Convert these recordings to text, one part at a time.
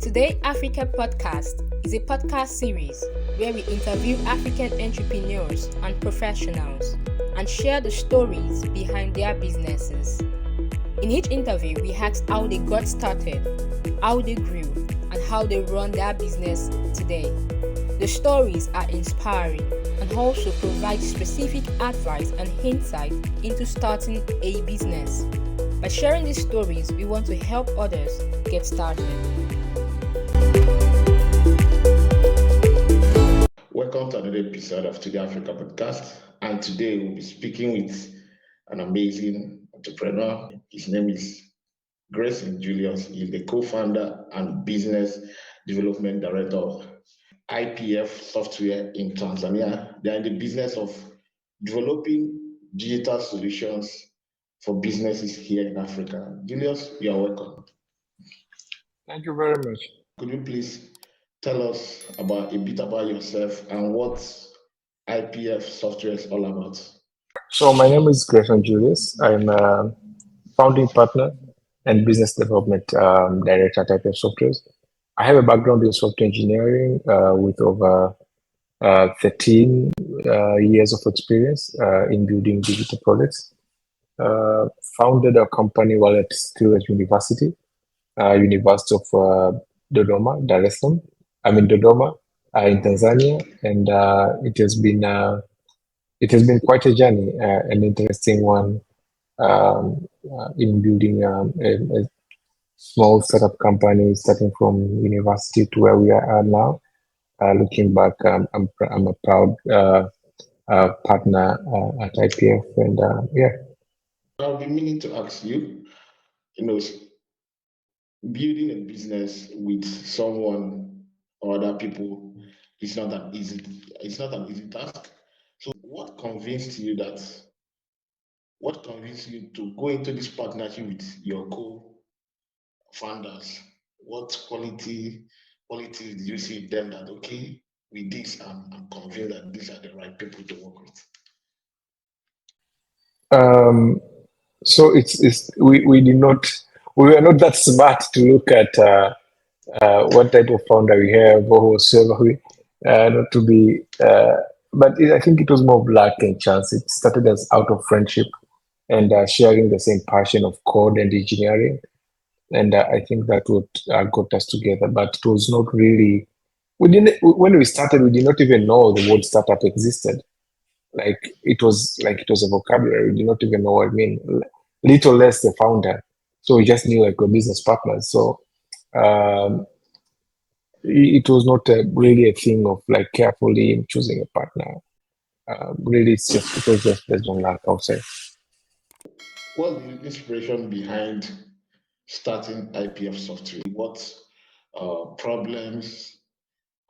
Today Africa Podcast is a podcast series where we interview African entrepreneurs and professionals and share the stories behind their businesses. In each interview, we ask how they got started, how they grew, and how they run their business today. The stories are inspiring and also provide specific advice and insight into starting a business. By sharing these stories, we want to help others get started. Welcome to another episode of Today Africa Podcast. And today we'll be speaking with an amazing entrepreneur. His name is Grayson Julius. He's the co-founder and business development director of IPF Software in Tanzania. They are in the business of developing digital solutions for businesses here in Africa. Julius, you are welcome. Thank you very much. Could you please tell us a bit about yourself and what IPF Software is all about? So my name is Grayson Julius. I'm a founding partner and business development director at IPF Software. I have a background in software engineering with over 13 years of experience in building digital products. Founded a company while still at university, University of Dodoma, Dar es Salaam. I'm in Dodoma, in Tanzania, and it has been quite a journey, an interesting one in building a small startup company, starting from university to where we are now. Looking back, I'm a proud partner at IPF, and yeah. I've been meaning to ask you, building a business with someone or other people is not an easy. It's not an easy task. So, what convinced you to go into this partnership with your co-founders? What qualities did you see in them that with this, I'm convinced that these are the right people to work with? So we were not that smart to look at what type of founder we have or whatsoever. Not to be, but I think it was more of luck and chance. It started as out of friendship and sharing the same passion of code and engineering, and I think that would got us together. But it was not really. When we started, we did not even know the word startup existed. It was a vocabulary. We did not even know what it mean. Little less the founder. So we just knew we're business partners. So it was not really a thing of carefully choosing a partner. Really, it was just based on luck, I would say. What's the inspiration behind starting IPF Software? What problems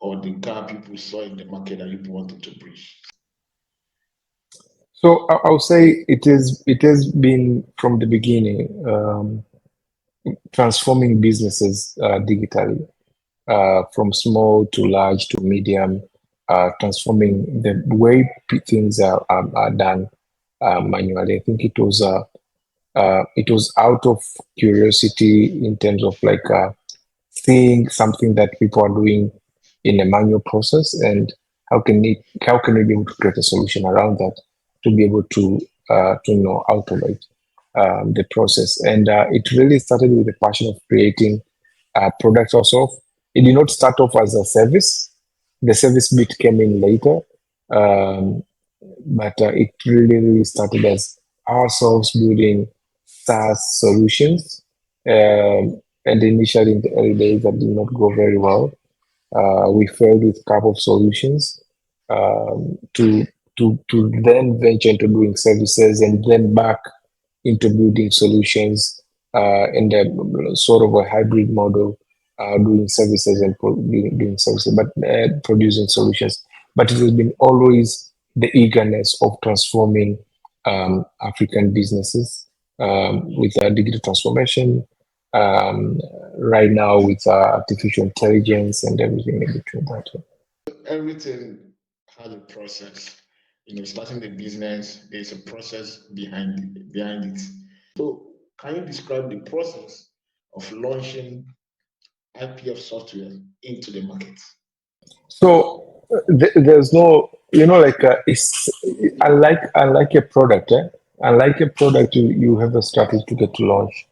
or the gap people saw in the market that you wanted to bridge? So I would say it has been from the beginning transforming businesses digitally, from small to large to medium, transforming the way things are done manually. I think it was out of curiosity in terms of seeing something that people are doing in a manual process, and how can we be able to create a solution around that to be able to automate the process. And it really started with the passion of creating products ourselves. It did not start off as a service. The service bit came in later, but it really started as ourselves building SaaS solutions. And initially in the early days, that did not go very well. We failed with a couple of solutions to then venture into doing services, and then back into building solutions in a sort of a hybrid model, doing services and doing services, but producing solutions. But it has been always the eagerness of transforming African businesses with digital transformation. Right now with artificial intelligence and everything in between that. Everything has a process. Starting the business, there's a process behind it. So can you describe the process of launching IPF software into the market? So there's no, like it's unlike a product. Unlike a product, you have a strategy to get to launch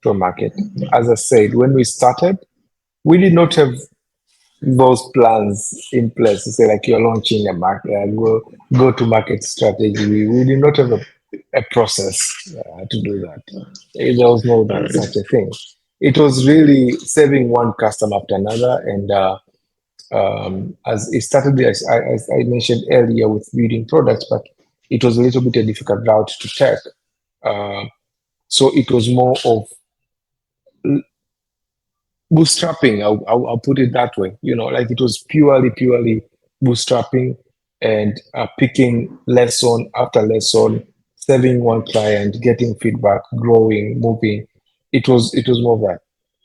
to a market. As I said, when we started, we did not have those plans in place to say like you're launching a market, go to market strategy. We did not have a process to do that. There was no All that right. such a thing. It was really saving one customer after another, and as it started, as I mentioned earlier, with building products, but it was a little bit a difficult route to take. Uh, so it was more of bootstrapping. I'll put it that way. Like it was purely bootstrapping and picking lesson after lesson, serving one client, getting feedback, growing, moving. It was more of that.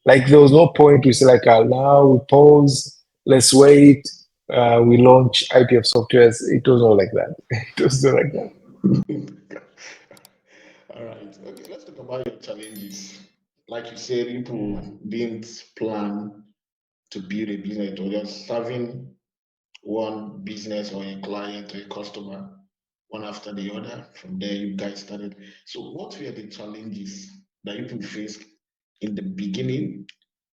Like there was no point to say like now we pause, let's wait, we launch IPF softwares. It was not like that. It was not like that. All right. Okay, let's talk about your challenges. Like you said, people didn't plan to build a business. It was just serving one business or a client or a customer one after the other. From there, you guys started. So, what were the challenges that you faced in the beginning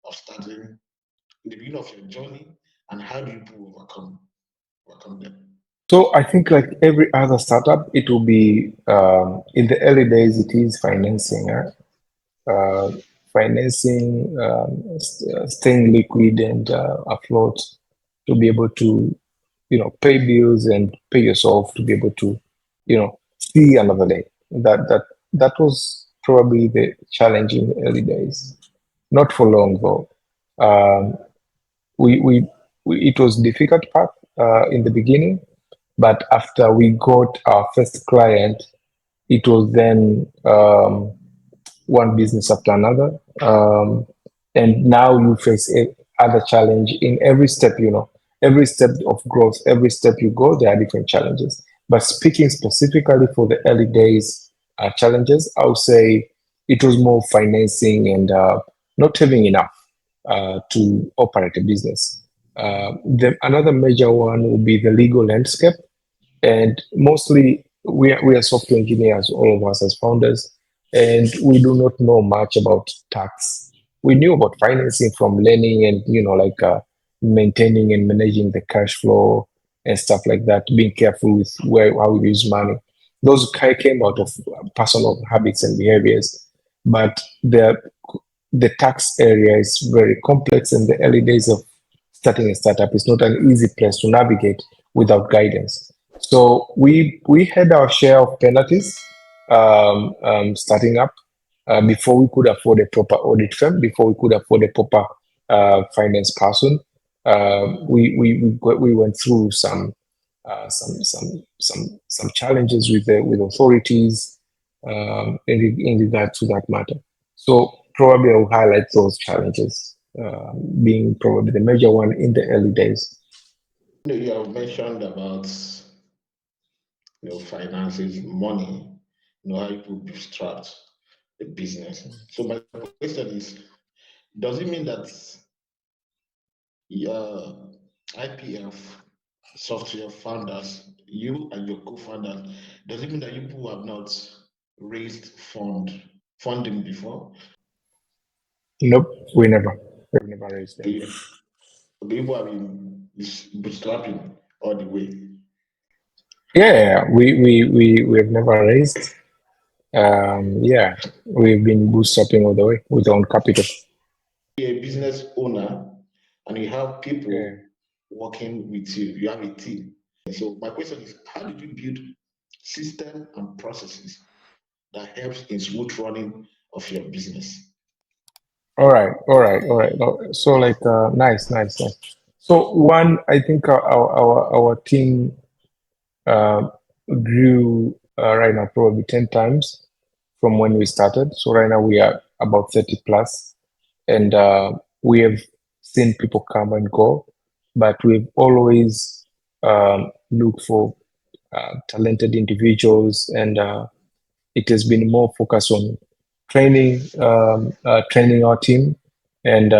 of starting, in the beginning of your journey, and how do you overcome them? So I think like every other startup, it will be in the early days. It is financing. Uh, Financing, staying liquid and afloat to be able to, pay bills and pay yourself to be able to, see another day. That was probably the challenge in the early days. Not for long though. Um, we it was difficult part in the beginning, but after we got our first client, it was then one business after another. And now you face other challenge in every step, every step of growth, every step you go, there are different challenges. But speaking specifically for the early days challenges, I would say it was more financing and not having enough to operate a business. Another major one would be the legal landscape, and mostly we are software engineers, all of us as founders, and we do not know much about tax. We knew about financing from learning and like maintaining and managing the cash flow and stuff like that, being careful with how we use money. Those came out of personal habits and behaviors, but the tax area is very complex, and the early days of starting a startup is not an easy place to navigate without guidance. So we had our share of penalties starting up before we could afford a proper audit firm, before we could afford a proper finance person. We went through some challenges with authorities in regard to that matter. So probably I'll highlight those challenges being probably the major one in the early days. You have mentioned about finances, money, how you could bootstrap the business. So my question is, does it mean that your IPF software founders, you and your co-founders, does it mean that you people have not raised funding before? Nope, we've never raised them. The people have been bootstrapping all the way. Yeah, we have never raised. Yeah, we've been bootstrapping all the way with our own capital. You're a business owner and you have people Yeah. working with you. You have a team. So my question is, how did you build system and processes that helps in smooth running of your business? All right. So like, nice. So one, I think our team uh, grew right now probably 10 times from when we started. So right now we are about 30 plus, and we have seen people come and go, but we've always looked for talented individuals, and it has been more focused on training our team and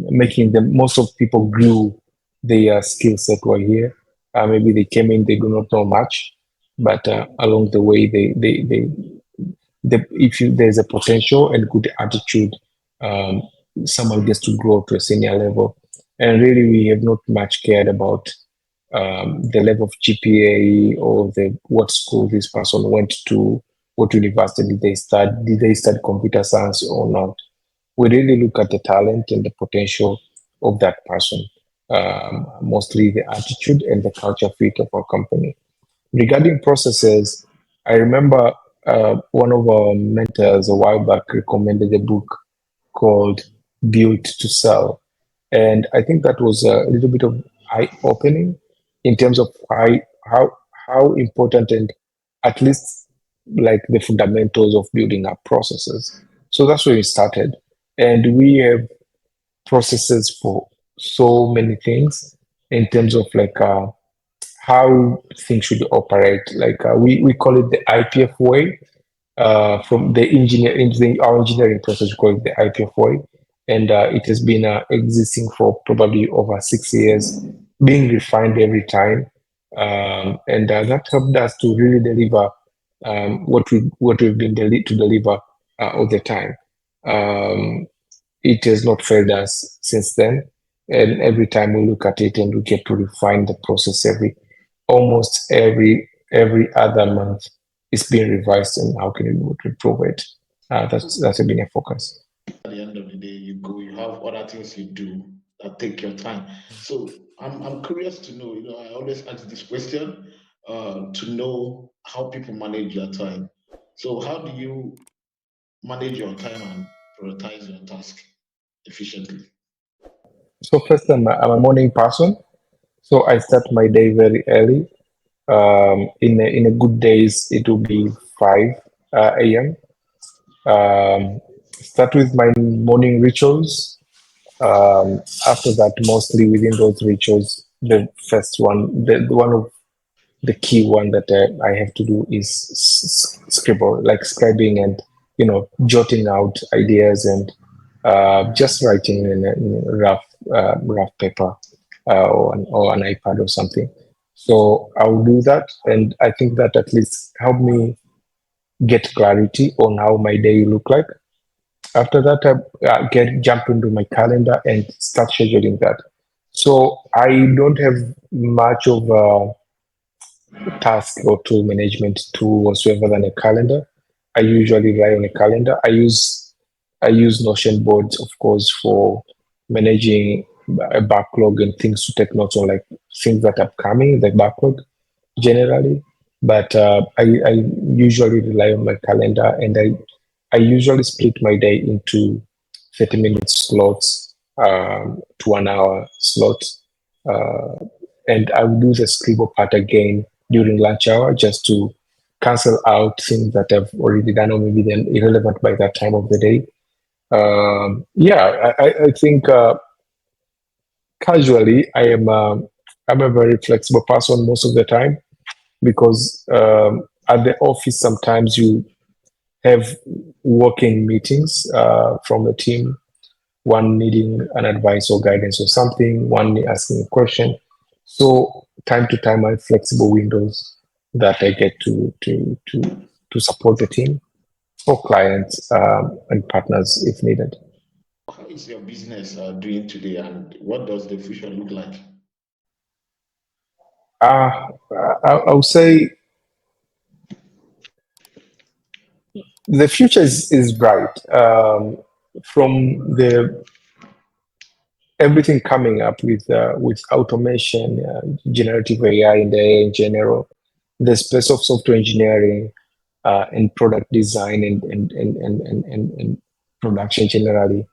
making them. Most of people grew their skill set while here. Maybe they came in, they do not know much, but along the way, if there's a potential and good attitude, um, someone gets to grow to a senior level. And really, we have not much cared about the level of GPA or the what school this person went to, what university did they study computer science or not. We really look at the talent and the potential of that person, mostly the attitude and the culture fit of our company. Regarding processes, I remember one of our mentors a while back recommended a book called Built to Sell. And I think that was a little bit of eye opening in terms of how, how important and at least like the fundamentals of building up processes. So that's where we started. And we have processes for so many things in terms of like how things should operate. Like we call it the IPF way. From the our engineering process, we call it the IPF way, and it has been existing for probably over 6 years, being refined every time, and that helped us to really deliver what we've been to deliver all the time. Um, it has not failed us since then. And every time we look at it and we get to refine the process almost every other month, it's being revised and how can we improve it. That's been a focus. At the end of the day, you go, you have other things you do that take your time. So I'm curious to know, I always ask this question to know how people manage their time. So how do you manage your time and prioritize your task efficiently? So first, I'm a morning person, so I start my day very early. In a good days, it will be 5 a.m. Start with my morning rituals. After that, mostly within those rituals, the first one, the one of the key one that I have to do is scribble, like scribing and jotting out ideas and just writing in a rough paper or an iPad or something. So I'll do that, and I think that at least help me get clarity on how my day look like. After that, I get jump into my calendar and start scheduling that. So I don't have much of a task or tool management tool whatsoever than a calendar. I usually rely on a calendar. I use Notion boards, of course, for managing a backlog and things to take notes on, like things that are coming, the backlog generally. But I usually rely on my calendar, and I usually split my day into 30-minute slots to 1 hour slots. And I will do the scribble part again during lunch hour just to cancel out things that I've already done or maybe they're irrelevant by that time of the day. Yeah, I think casually I'm a very flexible person most of the time because at the office sometimes you have working meetings from the team, one needing an advice or guidance or something, one asking a question. So time to time, I have flexible windows that I get to support the team or clients and partners if needed. How is your business doing today, and what does the future look like? I would say the future is bright. From the everything coming up with automation, generative AI, and AI in general, the space of software engineering and product design and production generally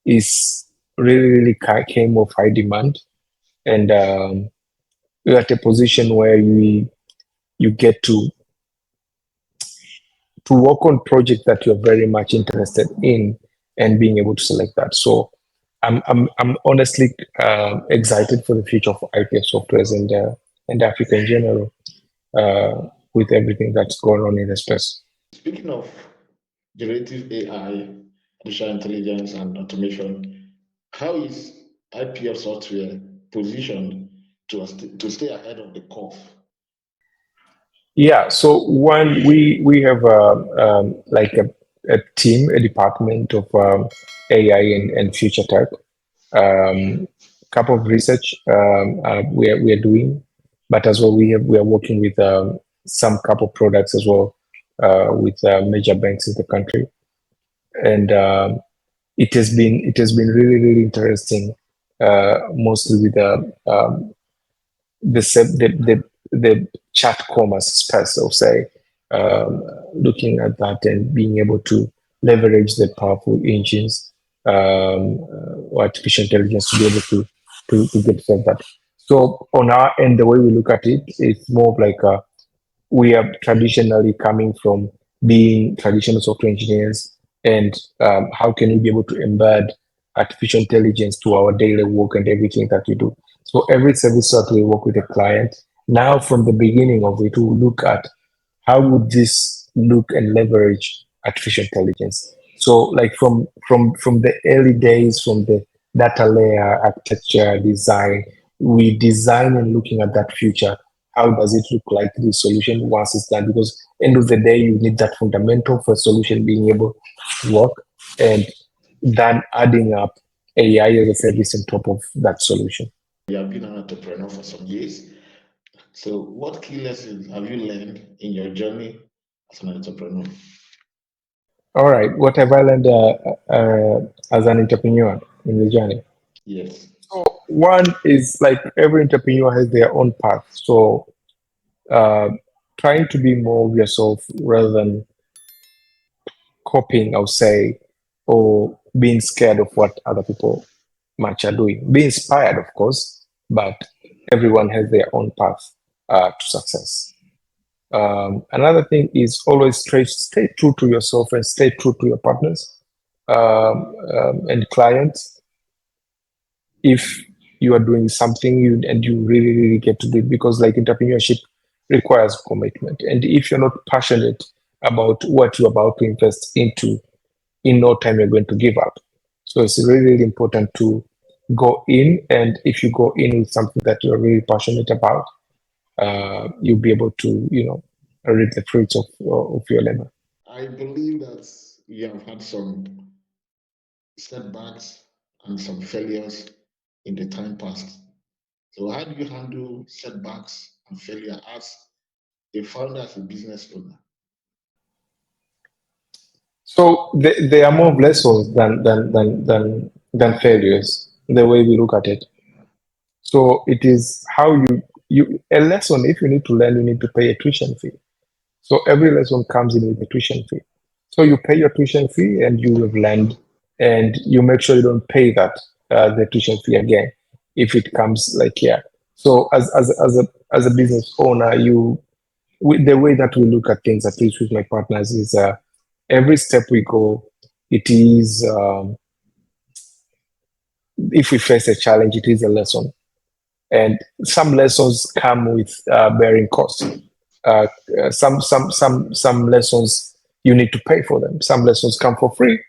is really came of high demand, and we're at a position where you get to work on projects that you're very much interested in and being able to select that. So I'm honestly excited for the future of IPS softwares and Africa in general with everything that's going on in the space. Speaking of generative AI, artificial intelligence, and automation, How is IPF software positioned to stay ahead of the curve? Yeah, so one we have like a team, a department of AI and future tech. Couple of research we are doing, but as well we are working with some couple products as well with major banks in the country, and it has been really interesting, mostly with the chat commerce space, I'll say, um, looking at that and being able to leverage the powerful engines or artificial intelligence to be able to get further. So on our end, the way we look at it, it's more of like we are traditionally coming from being traditional software engineers, and how can we be able to embed artificial intelligence to our daily work and everything that we do. So every service that we work with a client, now from the beginning of it, we look at how would this look and leverage artificial intelligence. So like from the early days, from the data layer, architecture, design, we design and looking at that future. How does it look like the solution once it's done? Because end of the day, you need that fundamental for solution being able to work, and then adding up AI as a service on top of that solution. You have been an entrepreneur for some years. So, what key lessons have you learned in your journey as an entrepreneur? All right, what have I learned as an entrepreneur in the journey? Yes. So one is like every entrepreneur has their own path. So uh, trying to be more of yourself rather than copying, I'll say, or being scared of what other people much are doing. Be inspired, of course, but everyone has their own path to success. Another thing is always stay true to yourself and stay true to your partners and clients. If you are doing something and you really get to do it, because like entrepreneurship requires commitment, and if you're not passionate about what you're about to invest into, in no time you're going to give up. So it's really important to go in, and if you go in with something that you're really passionate about, you'll be able to reap the fruits of your labor. I believe that you have had some setbacks and some failures in the time past. So, how do you handle setbacks and failure as a founder, as a business owner? So they are more lessons than failures, the way we look at it. So it is how you a lesson. If you need to learn, you need to pay a tuition fee. So every lesson comes in with a tuition fee. So you pay your tuition fee and you have learned, and you make sure you don't pay that the tuition fee again if it comes like yeah. So as a business owner, the way that we look at things, at least with my partners, is every step we go, it is if we face a challenge, it is a lesson, and some lessons come with bearing costs. Some lessons you need to pay for them. Some lessons come for free,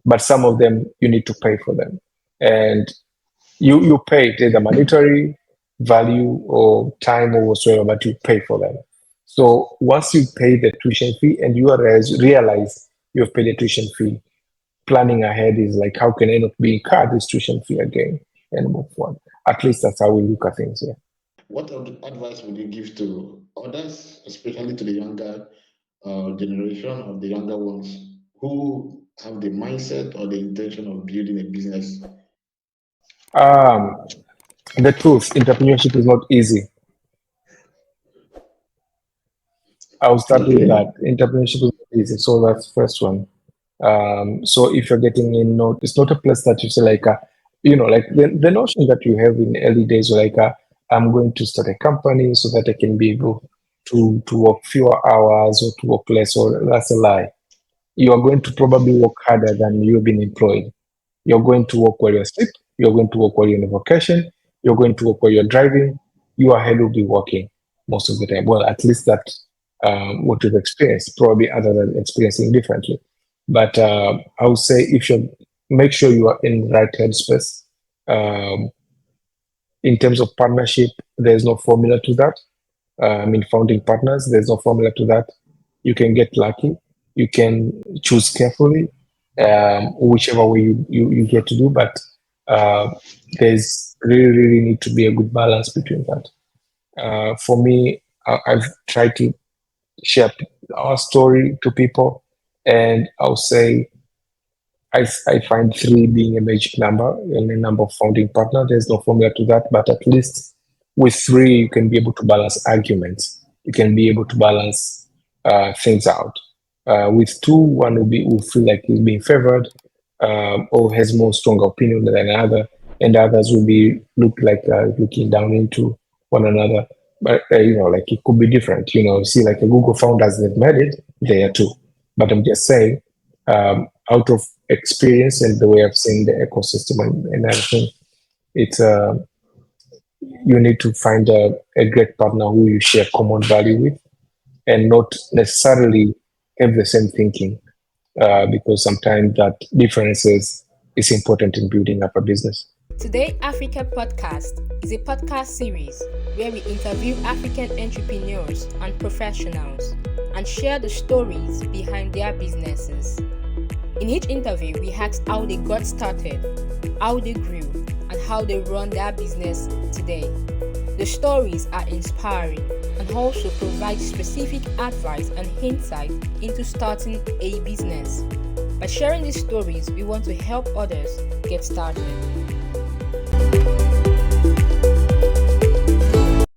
but some of them you need to pay for them, and you pay it either monetary value or time or whatsoever, but you pay for them. So once you pay the tuition fee and you realize you've paid the tuition fee, planning ahead is like, how can I not be incurred this tuition fee again and move on? At least that's how we look at things. Yeah. What advice would you give to others, especially to the younger generation or the younger ones who have the mindset or the intention of building a business? Um, the truth, entrepreneurship is not easy. I'll start with Okay. that. Entrepreneurship is not easy. So that's the first one. So if you're getting in, no, it's not a place that you say like, like the notion that you have in early days, like, I'm going to start a company so that I can be able to work fewer hours or to work less, or that's a lie. You are going to probably work harder than you've been employed. You're going to work while you're asleep. You're going to work while you're on vacation. You're going to work while you're driving. Your head will be working most of the time. Well, at least that what you've experienced, probably other than experiencing differently. But I would say if you make sure you are in the right headspace, Um, in terms of partnership, there's no formula to that. Founding partners, there's no formula to that. You can get lucky. You can choose carefully, whichever way you get to do. But there's really need to be a good balance between that. For me, I've tried to share our story to people, and I'll say I find three being a magic number in a number of founding partner. There's no formula to that, but at least with three, you can be able to balance arguments. You can be able to balance things out. With two, one will feel like he's being favored, or has more strong opinion than another, and others will be looking down into one another. But like it could be different. See, like a Google founders, they've made it. They are two, but I'm just saying, out of experience and the way I've seen the ecosystem and everything, it's you need to find a great partner who you share common value with, and not necessarily have the same thinking, because sometimes that differences is important in building up a business. Today Africa Podcast is a podcast series where we interview African entrepreneurs and professionals and share the stories behind their businesses. In each interview, we ask how they got started, how they grew, and how they run their business today. The stories are inspiring and also provide specific advice and insight into starting a business. By sharing these stories, we want to help others get started.